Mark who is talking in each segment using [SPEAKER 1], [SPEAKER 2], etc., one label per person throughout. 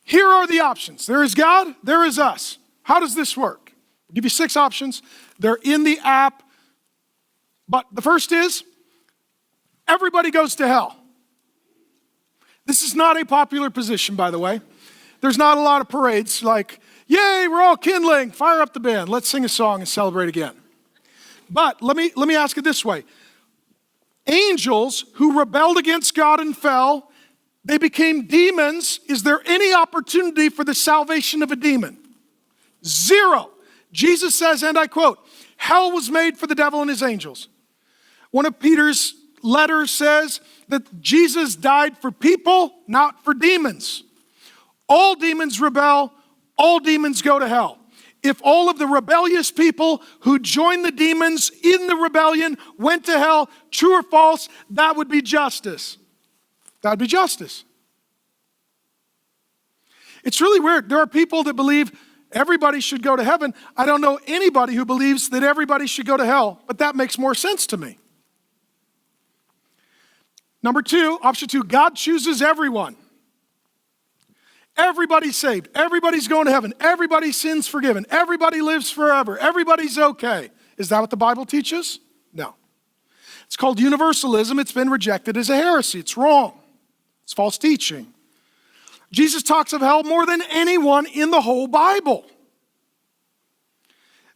[SPEAKER 1] Here are the options. There is God, there is us. How does this work? I'll give you 6 options. They're in the app. But the first is, everybody goes to hell. This is not a popular position, by the way. There's not a lot of parades like, yay, we're all kindling, fire up the band, let's sing a song and celebrate again. But let me ask it this way. Angels who rebelled against God and fell, they became demons. Is there any opportunity for the salvation of a demon? 0. Jesus says, and I quote, hell was made for the devil and his angels. One of Peter's letters says that Jesus died for people, not for demons. All demons rebel, all demons go to hell. If all of the rebellious people who joined the demons in the rebellion went to hell, true or false, that would be justice. That would be justice. It's really weird. There are people that believe everybody should go to heaven. I don't know anybody who believes that everybody should go to hell, but that makes more sense to me. Number 2, option 2, God chooses everyone. Everybody's saved. Everybody's going to heaven. Everybody's sins forgiven. Everybody lives forever. Everybody's okay. Is that what the Bible teaches? No. It's called universalism. It's been rejected as a heresy. It's wrong. It's false teaching. Jesus talks of hell more than anyone in the whole Bible.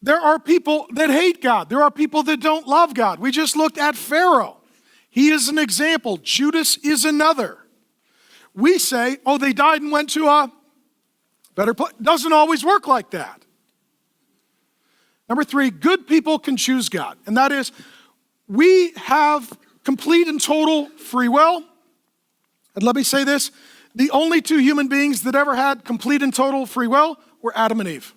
[SPEAKER 1] There are people that hate God. There are people that don't love God. We just looked at Pharaoh. He is an example. Judas is another. We say, oh, they died and went to a better place. Doesn't always work like that. Number 3, good people can choose God. And that is, we have complete and total free will. And let me say this, the only 2 human beings that ever had complete and total free will were Adam and Eve.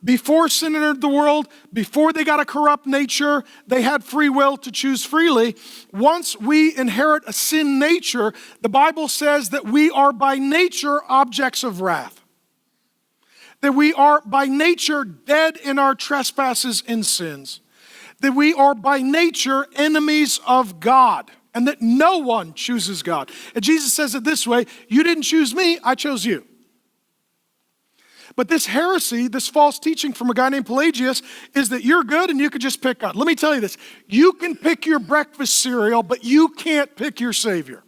[SPEAKER 1] Before sin entered the world, before they got a corrupt nature, they had free will to choose freely. Once we inherit a sin nature, the Bible says that we are by nature objects of wrath. That we are by nature dead in our trespasses and sins. That we are by nature enemies of God. And that no one chooses God. And Jesus says it this way, you didn't choose me, I chose you. But this heresy, this false teaching from a guy named Pelagius is that you're good and you can just pick God. Let me tell you this. You can pick your breakfast cereal, but you can't pick your Savior.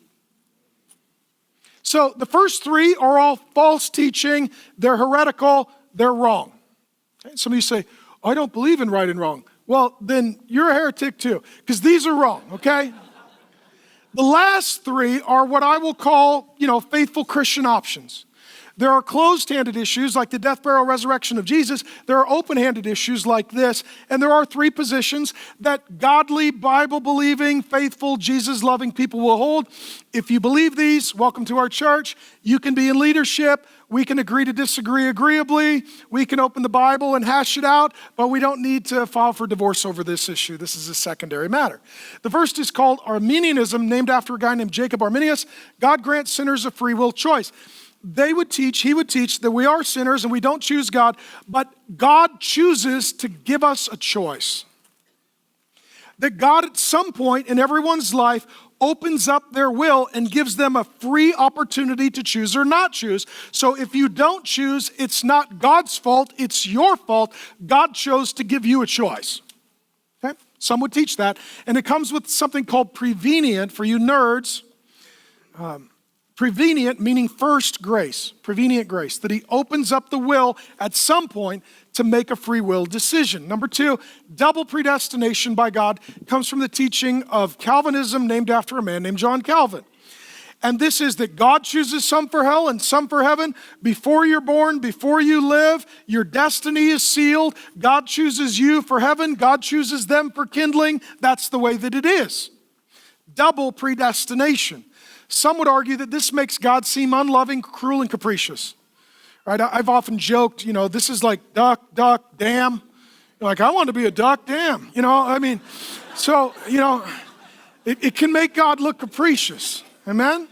[SPEAKER 1] So the first 3 are all false teaching. They're heretical. They're wrong. Okay? Some of you say, I don't believe in right and wrong. Well, then you're a heretic too, because these are wrong, okay? The last 3 are what I will call, faithful Christian options. There are closed-handed issues like the death, burial, resurrection of Jesus. There are open-handed issues like this. And there are 3 positions that godly, Bible-believing, faithful, Jesus-loving people will hold. If you believe these, welcome to our church. You can be in leadership. We can agree to disagree agreeably. We can open the Bible and hash it out, but we don't need to file for divorce over this issue. This is a secondary matter. The first is called Arminianism, named after a guy named Jacob Arminius. God grants sinners a free will choice. He would teach that we are sinners and we don't choose God, but God chooses to give us a choice. That God at some point in everyone's life opens up their will and gives them a free opportunity to choose or not choose. So if you don't choose, it's not God's fault, it's your fault. God chose to give you a choice. Okay? Some would teach that. And it comes with something called prevenient for you nerds. Prevenient meaning first grace, prevenient grace, that he opens up the will at some point to make a free will decision. Number 2, double predestination by God comes from the teaching of Calvinism named after a man named John Calvin. And this is that God chooses some for hell and some for heaven. Before you're born, before you live, your destiny is sealed. God chooses you for heaven. God chooses them for kindling. That's the way that it is. Double predestination. Some would argue that this makes God seem unloving, cruel, and capricious. Right? I've often joked, this is like duck, dam. Like, I want to be a duck, damn. So, it can make God look capricious. Amen?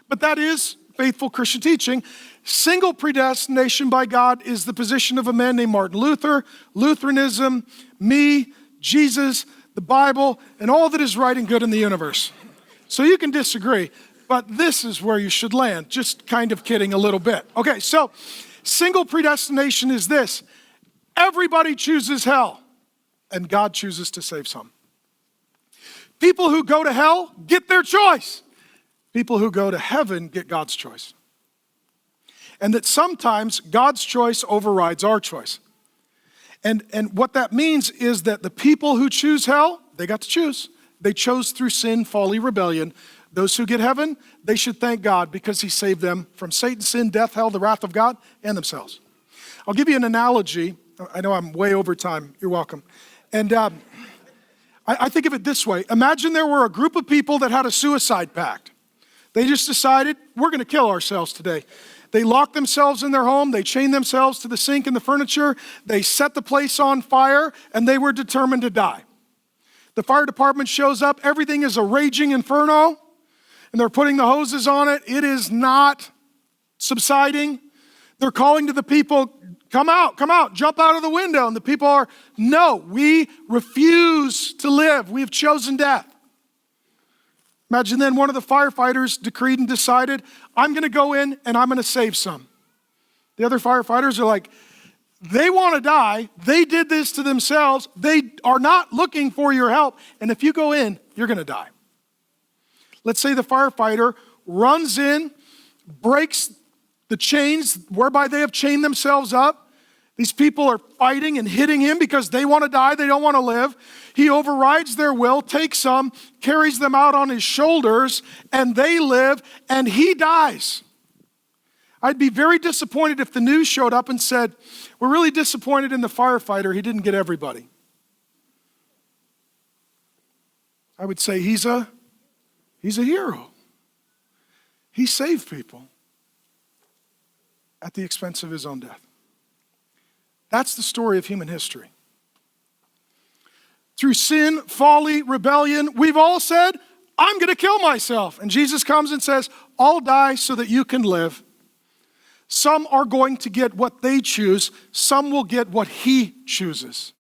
[SPEAKER 1] But that is faithful Christian teaching. Single predestination by God is the position of a man named Martin Luther. Lutheranism, me, Jesus, the Bible, and all that is right and good in the universe. So you can disagree. but this is where you should land. Just kind of kidding a little bit. Okay, so single predestination is this. Everybody chooses hell, and God chooses to save some. People who go to hell get their choice. People who go to heaven get God's choice. And that sometimes God's choice overrides our choice. And what that means is that the people who choose hell, they got to choose. They chose through sin, folly, rebellion. Those who get heaven, they should thank God because he saved them from Satan, sin, death, hell, the wrath of God, and themselves. I'll give you an analogy. I know I'm way over time. You're welcome. And I think of it this way. Imagine there were a group of people that had a suicide pact. They just decided, we're going to kill ourselves today. They locked themselves in their home. They chained themselves to the sink and the furniture. They set the place on fire, and they were determined to die. The fire department shows up. Everything is a raging inferno, and they're putting the hoses on it. It is not subsiding. They're calling to the people, come out, jump out of the window. And the people are, no, we refuse to live. We have chosen death. Imagine then one of the firefighters decreed and decided, I'm going to go in and I'm going to save some. The other firefighters are like, they want to die. They did this to themselves. They are not looking for your help. And if you go in, you're going to die. Let's say the firefighter runs in, breaks the chains whereby they have chained themselves up. These people are fighting and hitting him because they want to die, they don't want to live. He overrides their will, takes some, carries them out on his shoulders, and they live, and he dies. I'd be very disappointed if the news showed up and said, we're really disappointed in the firefighter, he didn't get everybody. I would say he's a hero. He saved people at the expense of his own death. That's the story of human history. Through sin, folly, rebellion, we've all said, I'm going to kill myself. And Jesus comes and says, I'll die so that you can live. Some are going to get what they choose. Some will get what he chooses.